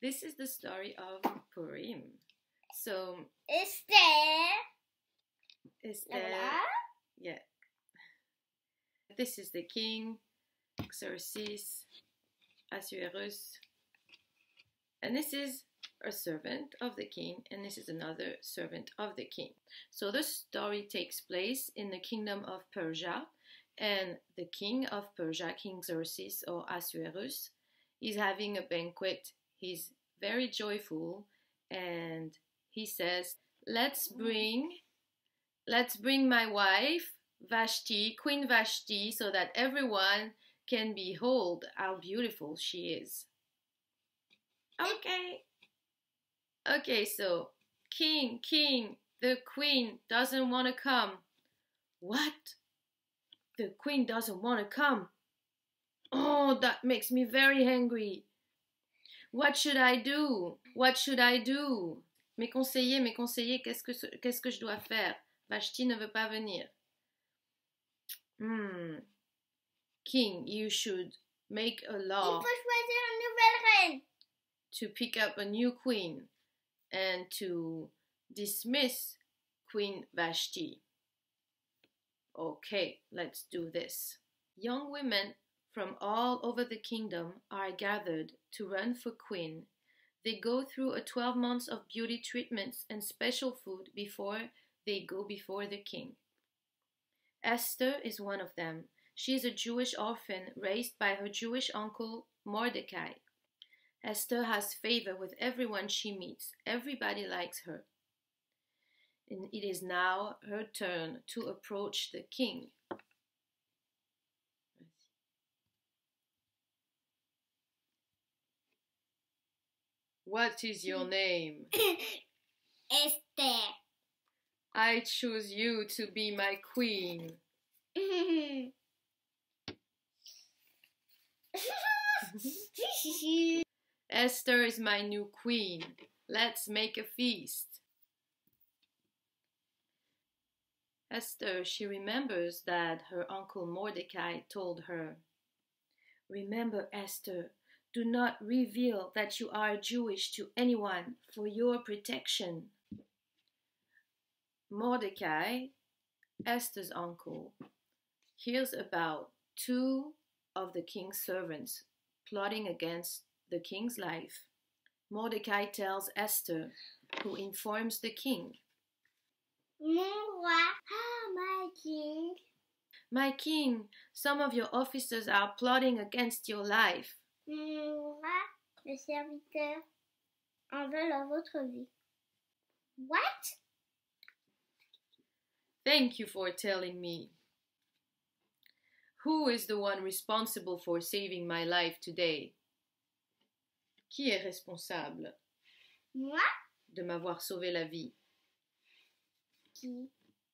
This is the story of Purim. So, Esther. Yeah. This is the king, Xerxes, Ahasuerus, and this is a servant of the king, and this is another servant of the king. So the story takes place in the kingdom of Persia, and the king of Persia, King Xerxes or Ahasuerus, is having a banquet. He's very joyful, and he says, let's bring my wife, Vashti, Queen Vashti, so that everyone can behold how beautiful she is. Okay, so king, the queen doesn't want to come. What? The queen doesn't want to come? Oh, that makes me very angry. What should I do? What should I do? Mes conseillers, qu'est-ce que je dois faire? Vashti ne veut pas venir. King, you should make a law. Il faut choisir une nouvelle reine. To pick up a new queen and to dismiss Queen Vashti. Okay, let's do this. Young women from all over the kingdom are gathered to run for queen. They go through a 12 months of beauty treatments and special food before they go before the king. Esther is one of them. She is a Jewish orphan raised by her Jewish uncle Mordecai. Esther has favor with everyone she meets. Everybody likes her. And it is now her turn to approach the king. What is your name? Esther. I choose you to be my queen. Esther is my new queen. Let's make a feast. Esther, she remembers that her uncle Mordecai told her, "Remember, Esther, do not reveal that you are Jewish to anyone for your protection." Mordecai, Esther's uncle, hears about two of the king's servants plotting against the king's life. Mordecai tells Esther, who informs the king. Mon roi, my king. My king, some of your officers are plotting against your life. Mon roi, les serviteurs en veulent à votre vie. What? Thank you for telling me. Who is the one responsible for saving my life today? Qui est responsable? Moi? De m'avoir sauvé la vie.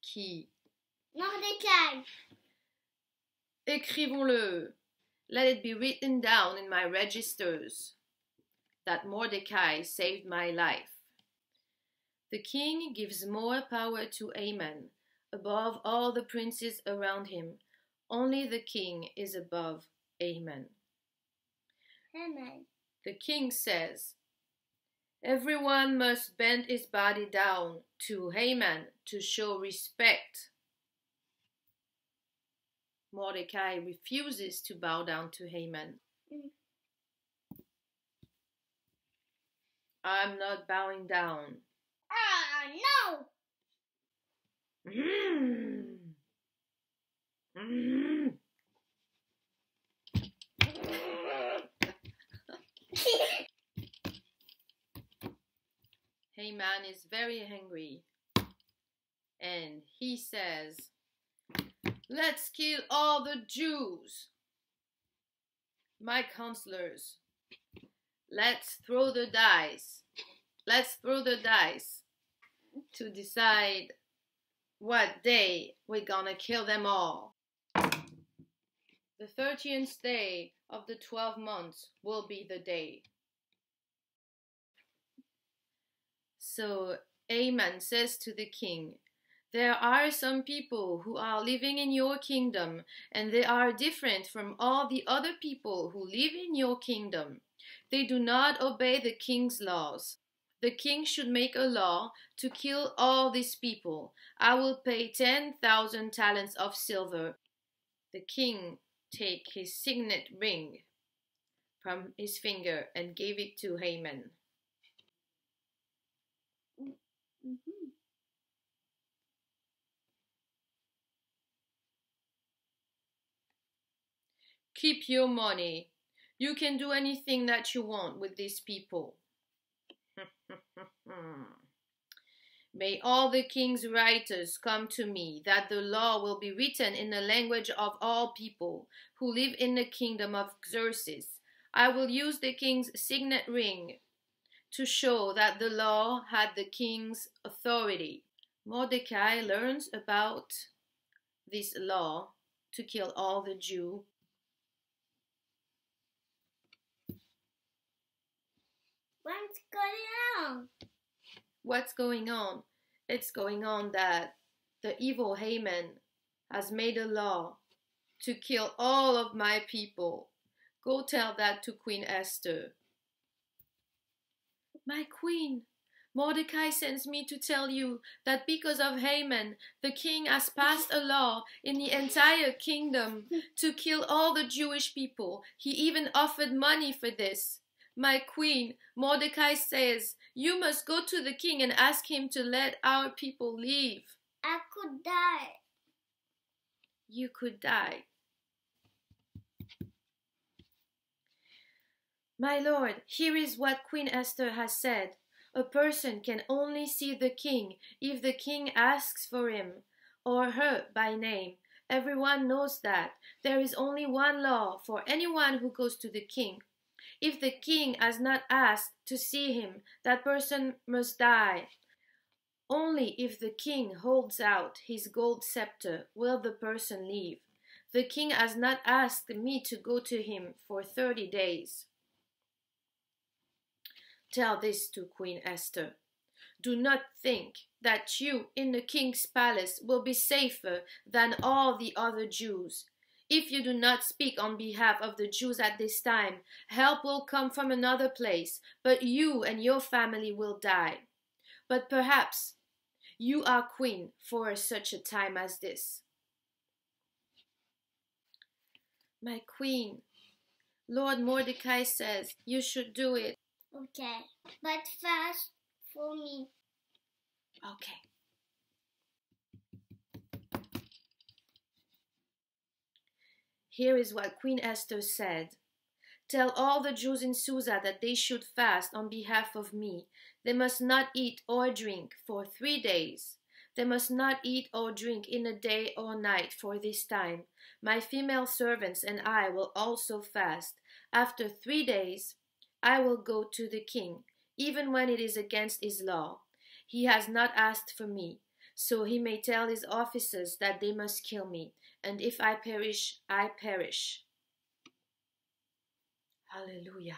Qui? Mordecai. Écrivons-le. Let it be written down in my registers that Mordecai saved my life. The king gives more power to Haman above all the princes around him. Only the king is above Haman. Haman. The king says, everyone must bend his body down to Haman to show respect. Mordecai refuses to bow down to Haman. I'm not bowing down. No! Haman is very angry, and he says, let's kill all the Jews. My counselors, let's throw the dice. Let's throw the dice to decide what day we're gonna kill them all. The 30th day of the 12 months will be the day. So Haman says to the king, there are some people who are living in your kingdom, and they are different from all the other people who live in your kingdom. They do not obey the king's laws. The king should make a law to kill all these people. I will pay 10,000 talents of silver. The king took his signet ring from his finger and gave it to Haman. Mhm. Keep your money. You can do anything that you want with these people. May all the king's writers come to me, that the law will be written in the language of all people who live in the kingdom of Xerxes. I will use the king's signet ring to show that the law had the king's authority. Mordecai learns about this law to kill all the Jews. What's going on? What's going on? It's going on that the evil Haman has made a law to kill all of my people. Go tell that to Queen Esther. My queen, Mordecai sends me to tell you that because of Haman, the king has passed a law in the entire kingdom to kill all the Jewish people. He even offered money for this. My queen, Mordecai says, you must go to the king and ask him to let our people leave. I could die. You could die. My lord, here is what Queen Esther has said. A person can only see the king if the king asks for him or her by name. Everyone knows that. There is only one law for anyone who goes to the king. If the king has not asked to see him, that person must die. Only if the king holds out his gold scepter will the person leave. The king has not asked me to go to him for 30 days. Tell this to Queen Esther. Do not think that you in the king's palace will be safer than all the other Jews. If you do not speak on behalf of the Jews at this time, help will come from another place, but you and your family will die. But perhaps you are queen for such a time as this. My queen, Lord Mordecai says you should do it. Okay, but fast for me. Okay. Here is what Queen Esther said. Tell all the Jews in Susa that they should fast on behalf of me. They must not eat or drink for 3 days. They must not eat or drink in the day or night for this time. My female servants and I will also fast. After 3 days, I will go to the king, even when it is against his law. He has not asked for me, so he may tell his officers that they must kill me, and if I perish, I perish. Hallelujah.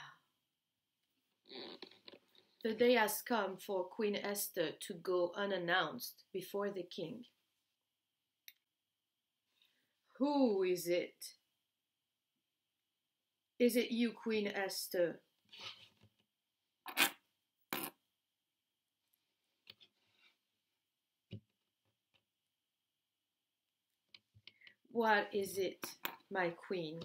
The day has come for Queen Esther to go unannounced before the king. Who is it? Is it you, Queen Esther? What is it, my queen?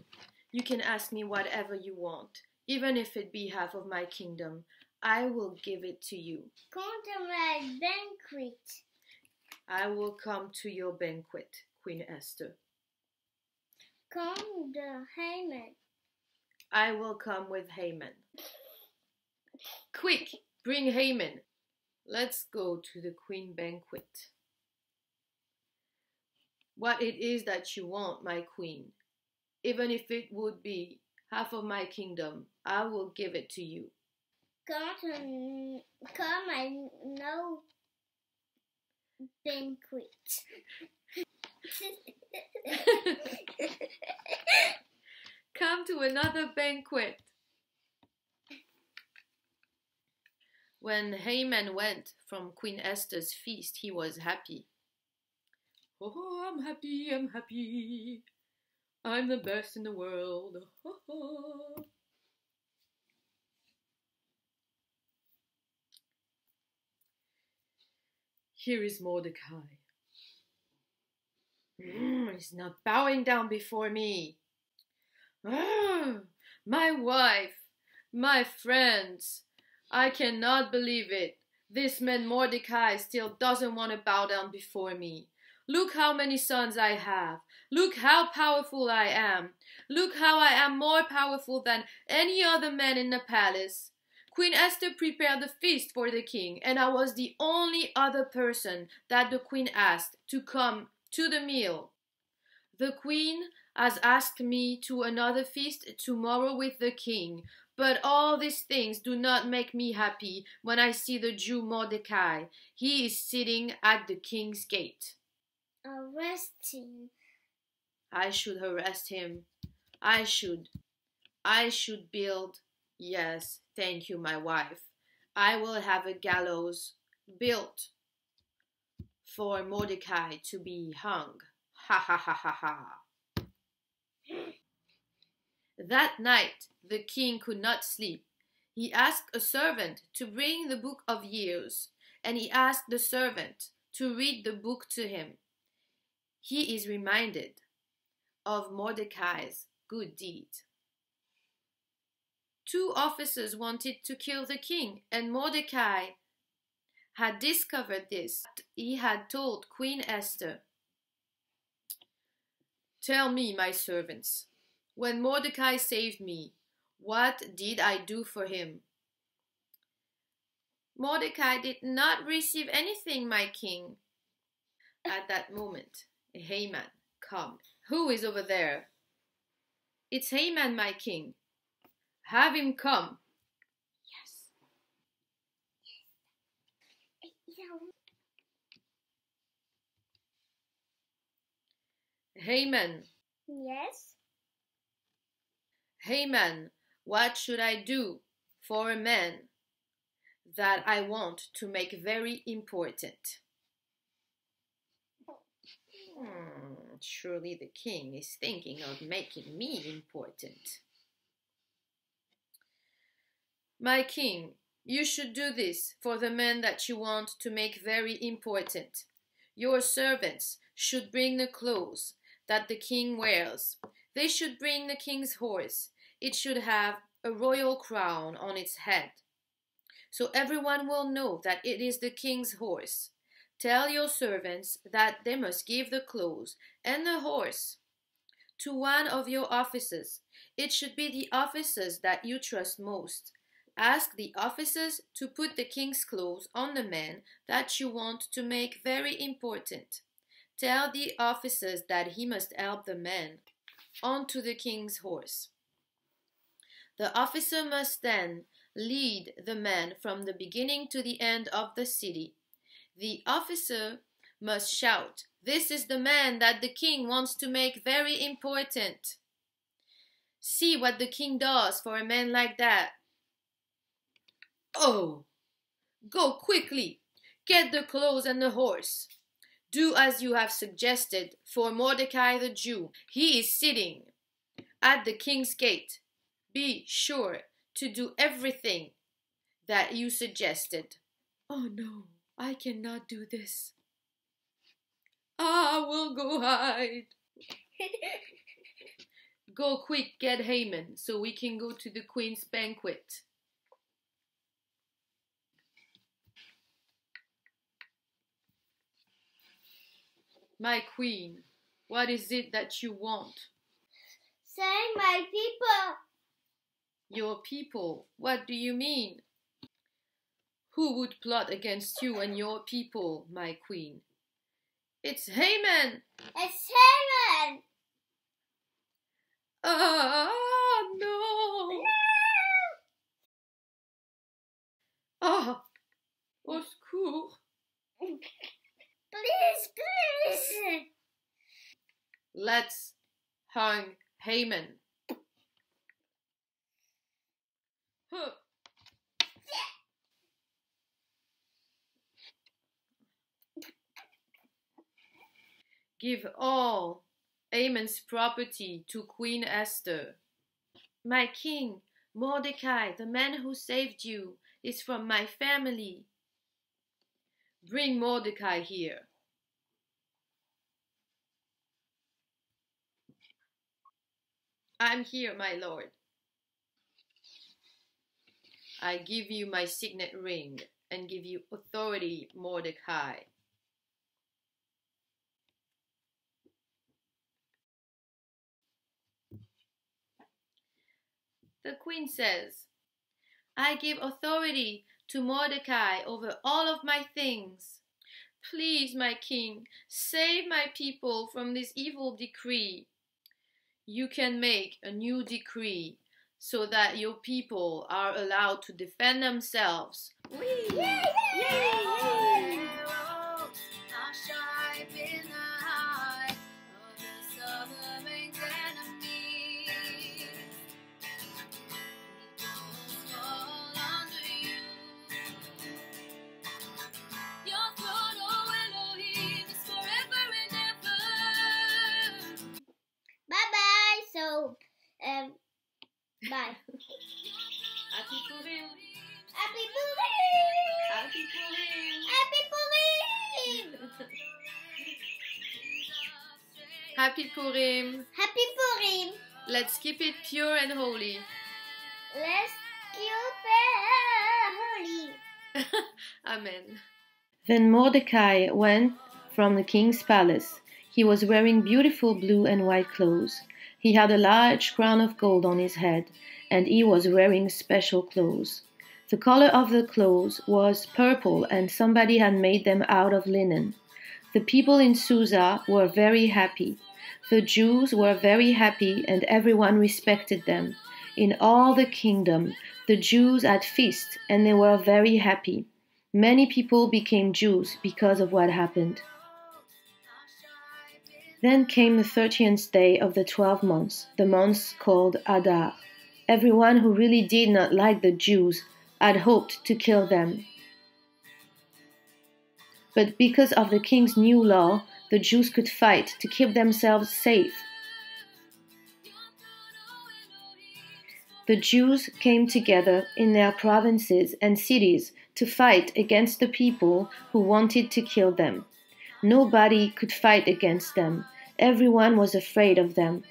You can ask me whatever you want, even if it be half of my kingdom. I will give it to you. Come to my banquet. I will come to your banquet, Queen Esther. Come to Haman. I will come with Haman. Quick, bring Haman. Let's go to the queen banquet. What it is that you want, my queen, even if it would be half of my kingdom, I will give it to you. Come, I know banquet. Come to another banquet. When Haman went from Queen Esther's feast, he was happy. Oh, I'm happy, I'm happy. I'm the best in the world. Oh. Here is Mordecai. He's not bowing down before me. My wife, my friends, I cannot believe it. This man Mordecai still doesn't want to bow down before me. Look how many sons I have. Look how powerful I am. Look how I am more powerful than any other man in the palace. Queen Esther prepared the feast for the king, and I was the only other person that the queen asked to come to the meal. The queen has asked me to another feast tomorrow with the king, but all these things do not make me happy when I see the Jew Mordecai. He is sitting at the king's gate. Arrest him. I should arrest him. I should build. Yes, thank you, my wife. I will have a gallows built for Mordecai to be hung. Ha ha ha ha ha. That night the king could not sleep. He asked a servant to bring the book of years, and he asked the servant to read the book to him. He is reminded of Mordecai's good deed. 2 officers wanted to kill the king, and Mordecai had discovered this. He had told Queen Esther, "Tell me, my servants, when Mordecai saved me, what did I do for him?" "Mordecai did not receive anything, my king." At that moment, Haman come. "Who is over there?" "It's Haman, my king." "Have him come." Yes. Haman. Yes. Haman, what should I do for a man that I want to make very important? Surely the king is thinking of making me important. "My king, you should do this for the man that you want to make very important. Your servants should bring the clothes that the king wears. They should bring the king's horse. It should have a royal crown on its head, so everyone will know that it is the king's horse. Tell your servants that they must give the clothes and the horse to one of your officers. It should be the officers that you trust most. Ask the officers to put the king's clothes on the man that you want to make very important. Tell the officers that he must help the man onto the king's horse. The officer must then lead the man from the beginning to the end of the city. The officer must shout, 'This is the man that the king wants to make very important.' See what the king does for a man like that. Oh, go quickly, get the clothes and the horse. Do as you have suggested for Mordecai the Jew. He is sitting at the king's gate. Be sure to do everything that you suggested." "Oh no, I cannot do this. I will go hide." "Go quick, get Haman so we can go to the queen's banquet." "My queen, what is it that you want?" "Say my people." "Your people? What do you mean?" "Who would plot against you and your people, my queen?" "It's Haman." "It's Haman." Ah, no. Ah, au secours. Please, please. Let's hang Haman. Huh. Give all Haman's property to Queen Esther. "My king, Mordecai, the man who saved you, is from my family." Bring Mordecai here. I'm here, my lord. I give you my signet ring and give you authority, Mordecai. The queen says, I give authority to Mordecai over all of my things. Please, my king, save my people from this evil decree. You can make a new decree so that your people are allowed to defend themselves. Whee! Yay! Yay! Yay! Bye-bye. So, bye. Happy Purim! Happy Purim! Happy Purim! Happy Purim! Happy Purim! Happy Purim! Let's keep it pure and holy. Let's keep it holy. Amen. Then Mordecai went from the king's palace. He was wearing beautiful blue and white clothes. He had a large crown of gold on his head, and he was wearing special clothes. The color of the clothes was purple, and somebody had made them out of linen. The people in Susa were very happy. The Jews were very happy, and everyone respected them. In all the kingdom, the Jews had feasts, and they were very happy. Many people became Jews because of what happened. Then came the 30th day of the 12 months, the month called Adar. Everyone who really did not like the Jews had hoped to kill them. But because of the king's new law, the Jews could fight to keep themselves safe. The Jews came together in their provinces and cities to fight against the people who wanted to kill them. Nobody could fight against them. Everyone was afraid of them.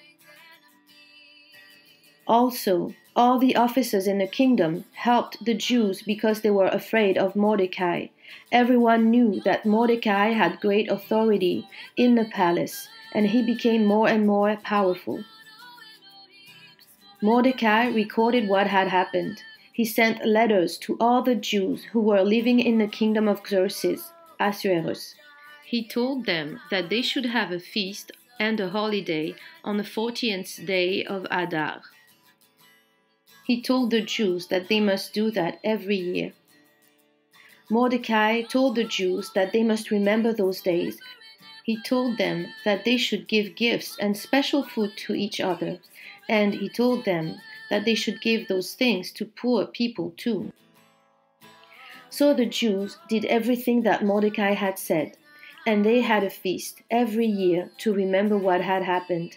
Also, all the officers in the kingdom helped the Jews because they were afraid of Mordecai. Everyone knew that Mordecai had great authority in the palace, and he became more and more powerful. Mordecai recorded what had happened. He sent letters to all the Jews who were living in the kingdom of Xerxes, Ahasuerus. He told them that they should have a feast and a holiday on the 40th day of Adar. He told the Jews that they must do that every year. Mordecai told the Jews that they must remember those days. He told them that they should give gifts and special food to each other, and he told them that they should give those things to poor people too. So the Jews did everything that Mordecai had said, and they had a feast every year to remember what had happened.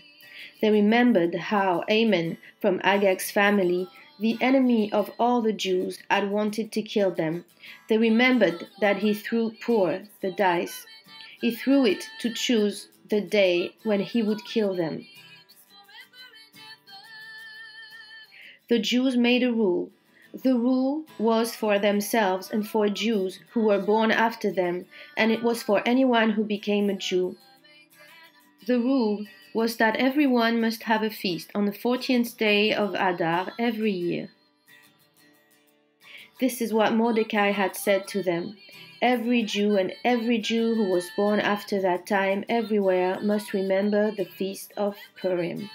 They remembered how Haman from Agag's family, the enemy of all the Jews, had wanted to kill them. They remembered that he threw Pur, the dice. He threw it to choose the day when he would kill them. The Jews made a rule. The rule was for themselves and for Jews who were born after them, and it was for anyone who became a Jew. The rule was that everyone must have a feast on the 40th day of Adar every year. This is what Mordecai had said to them. Every Jew and every Jew who was born after that time everywhere must remember the feast of Purim.